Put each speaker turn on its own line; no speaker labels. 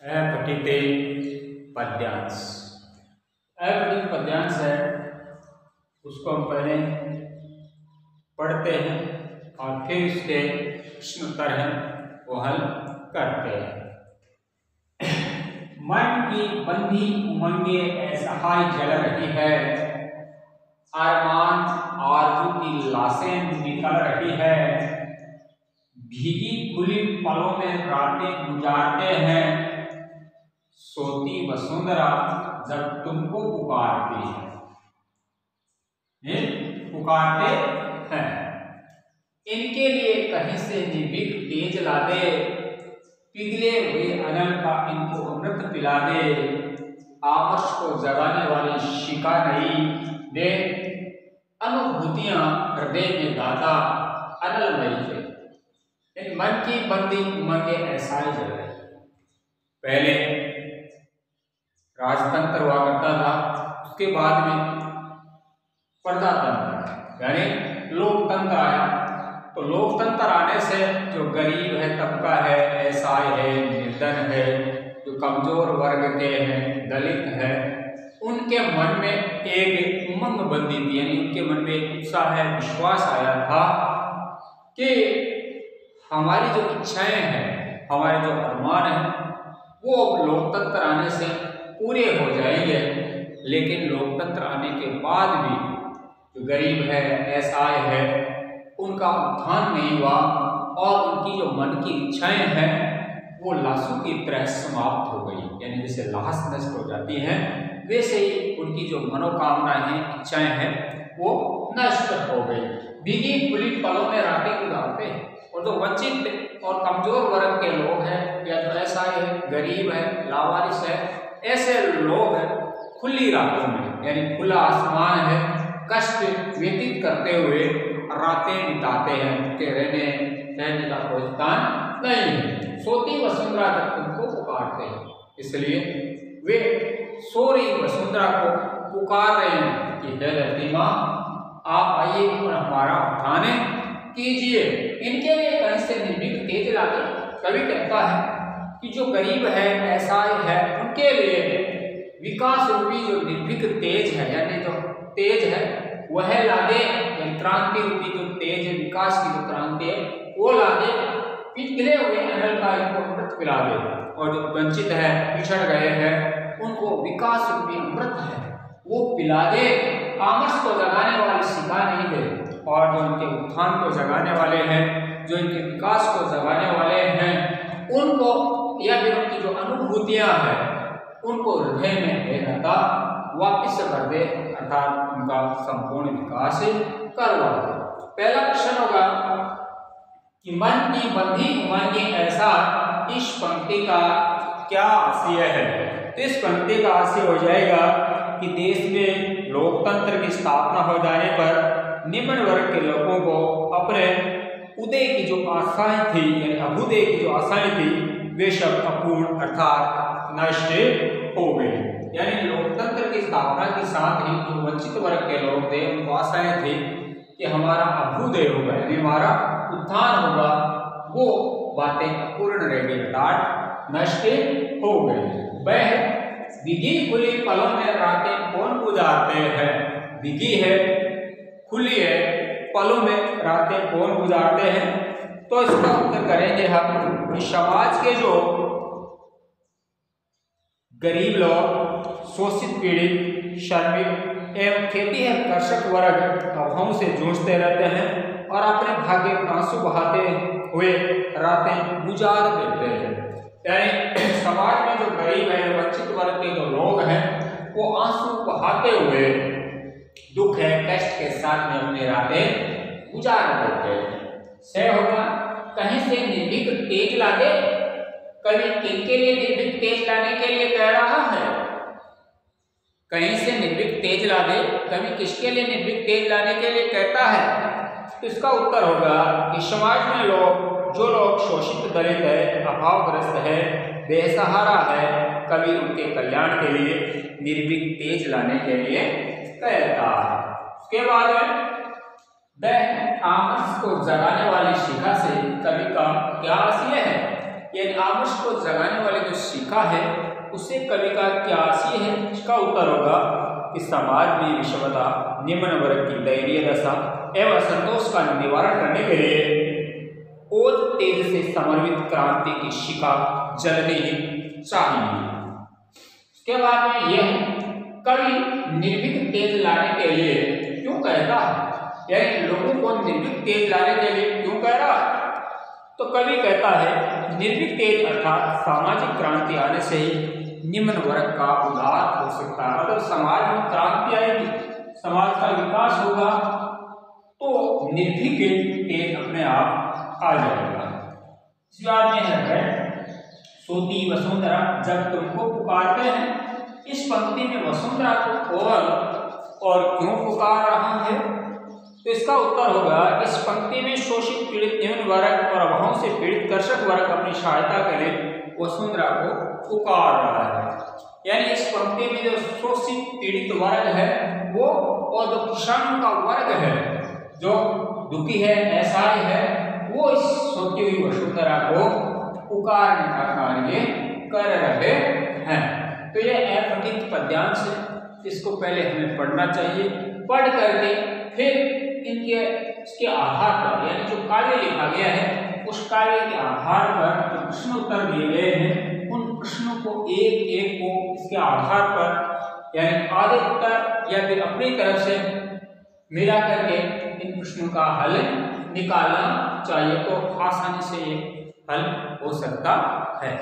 पठिते पद्यांश। अपठित पद्यांश है उसको हम पहले पढ़ते हैं और फिर उसके प्रश्न उत्तर हैं वो हल करते हैं। मन की बंधी उमंगे असहाय जल रही है, अरमान आरज़ू की लाशें निकल रही है, भीगी खुली पलों में रातें गुजारते हैं, सोती वसुंधरा जब तुमको पुकारती है। ये पुकारते हैं। इनके लिए कहीं से निर्भीक तेज ला दे, पिघले हुए अनल का इनको अमृत पिला दे, आमर्श को जगाने वाली शिखा नहीं दे, अनुभूतियां हृदय में दाता अनल मई थे। इन मन की बंदी उमंगे ऐसा ही जल रही। पहले राजतंत्र हुआ करता था, उसके बाद में प्रजातंत्र यानी लोकतंत्र आया। तो लोकतंत्र आने से जो गरीब है तबका है, असहाय है, निर्धन है, जो कमजोर वर्ग के हैं, दलित है, उनके मन में एक उमंग बंधी थी, यानी उनके मन में एक उत्साह है, विश्वास आया था कि हमारी जो इच्छाएं हैं, हमारे जो अरमान हैं वो लोकतंत्र आने से पूरे हो जाएंगे। लेकिन लोकतंत्र आने के बाद भी जो गरीब है, असहाय है, उनका उत्थान नहीं हुआ और उनकी जो मन की इच्छाएं हैं वो लाशों की तरह समाप्त हो गई। यानी जैसे लाश नष्ट हो जाती है वैसे ही उनकी जो मनोकामनाएं हैं, इच्छाएं हैं वो नष्ट हो गई। भीगी खुली पलों में रातें गुजारते हैं। और जो वंचित और कमजोर वर्ग के लोग हैं, या जो ऐसा है, गरीब है, लावारिस है, ऐसे लोग हैं खुली रातों में, यानी खुला आसमान है, कष्ट व्यतीत करते हुए रातें बिताते हैं। उनके रहने का कोई स्थान नहीं है। सोती वसुंधरा जब उनको पुकारते हैं, इसलिए वे सो रही वसुंधरा को पुकार रहे हैं कि हे धरती माँ, आप आइए और हमारा उत्थान कीजिए। इनके लिए कहीं से निर्भीक तेज लागे। कवि कहता है कि जो गरीब है, असहाय है, उनके लिए विकास रूपी जो निर्भीक तेज है, यानी जो तेज है वह लागे, क्रांति रूपी जो तेज है, विकास की जो क्रांति है वो लागे, पिघले हुए अनल का इनको अमृत पिला दे, और जो वंचित है, पिछड़ गए हैं, उनको विकास रूपी अमृत है वो पिला दे, आमर्श को जगाने वाली शिखा नहीं दे, और जो इनके उत्थान को जगाने वाले हैं, जो इनके विकास को जगाने वाले हैं, उनको या फिर उनकी जो अनुभूतियां हैं उनको हृदय में रहता वापिस कर दे, अर्थात उनका संपूर्ण विकास करवा दे। पहला प्रश्न होगा कि मन की बंधी उमंगे ऐसा, इस पंक्ति का क्या आशय है? तो इस पंक्ति का आशय हो जाएगा कि देश में लोकतंत्र की स्थापना हो जाने पर निम्न वर्ग के लोगों को अपने उदय की जो आशाएं थी, यानी अभ्युदय की जो आशाएं थी, वे सब अपूर्ण अर्थात नष्ट हो गई। यानी लोकतंत्र की स्थापना के साथ ही जो वंचित वर्ग के लोग थे, उनको आशाएं थी कि हमारा अभ्युदय होगा, यानी हमारा उत्थान होगा, वो बातें अपूर्ण रह गई, अर्थात नष्ट हो गई। वह भीगी खुली पलों में रातें कौन गुजारते हैं? भीगी है, खुली है, पलों में रातें कौन गुजारते हैं? तो इसका उत्तर करेंगे हम कि समाज के जो गरीब लोग, शोषित, पीड़ित, श्रमिक एवं खेती है कृषक वर्ग अभाव से जूझते रहते हैं और अपने भाग्य आंसू बहाते हुए रातें गुजार देते हैं। यानी समाज में जो गरीब है, वंचित वर्ग के जो लोग हैं, वो आंसू बहाते हुए दुख है, कष्ट के साथ में अपनी रातें गुजार देते हैं। से होगा कहीं से निर्भीक तेज लागे। कवि किनके लिए निर्भीक तेज लाने के लिए कह रहा है? कहीं से निर्भीक तेज ला दे। कवि किसके लिए निर्भीक तेज लाने के लिए कहता है? तो इसका उत्तर होगा कि समाज में जो लोग शोषित, दलित है, अभावग्रस्त है, बेसहारा है, कवि उनके कल्याण के लिए निर्भीक तेज लाने के लिए कहता है। उसके बाद में आमर्श को जगाने वाली शिखा से कवि का क्या आशय है? ये आमर्श को जगाने वाली जो शिखा शिखा है उसे कवि का क्या सी है? इसका उत्तर होगा कि समाज में विषमता, निम्न वर्ग की दयनीय दशा एवं असंतोष का निवारण करने के लिए ओज तेज से समर्पित क्रांति की शिखा जलनी चाहिए। इसके बाद में यह कवि निर्भीक तेज लाने के लिए क्यों कहता है, यानी लोगों को निर्भीक तेज लाने के लिए क्यों कह रहा है? तो कवि कहता है निर्भीक तेज अर्थात सामाजिक क्रांति आने से ही निम्न वर्ग का उद्धार हो सकता है। अगर समाज में क्रांति आएगी, समाज का विकास होगा, तो निर्भीक तेज अपने आप आ जाएगा। इस बात में है सोती वसुंधरा जब तुमको पुकारते हैं। इस पंक्ति में वसुंधरा को कौन और क्यों पुकार रहा है? तो इसका उत्तर होगा इस पंक्ति में शोषित पीड़ित निम्न वर्ग और अभावों से पीड़ित कृषक वर्ग अपनी सहायता के लिए वसुंधरा को पुकार रहा है। यानी इस पंक्ति में जो शोषित पीड़ित वर्ग है वो, और जो किसान का वर्ग है जो दुखी है, असहाय है, वो इस सोती हुई वसुंधरा को पुकारने का कार्य कर रहे हैं। तो यह अपठित पद्यांश है, इसको पहले हमें पढ़ना चाहिए। पढ़ करके फिर इसके आधार पर, यानी जो काव्य लिखा गया है उस काव्य के आधार पर जो प्रश्न उत्तर दिए गए हैं उन प्रश्नों को एक एक को इसके आधार पर, यानी आधे उत्तर या फिर अपनी तरफ से मिला करके इन प्रश्नों का हल निकालना चाहिए, तो आसानी से ये हल हो सकता है।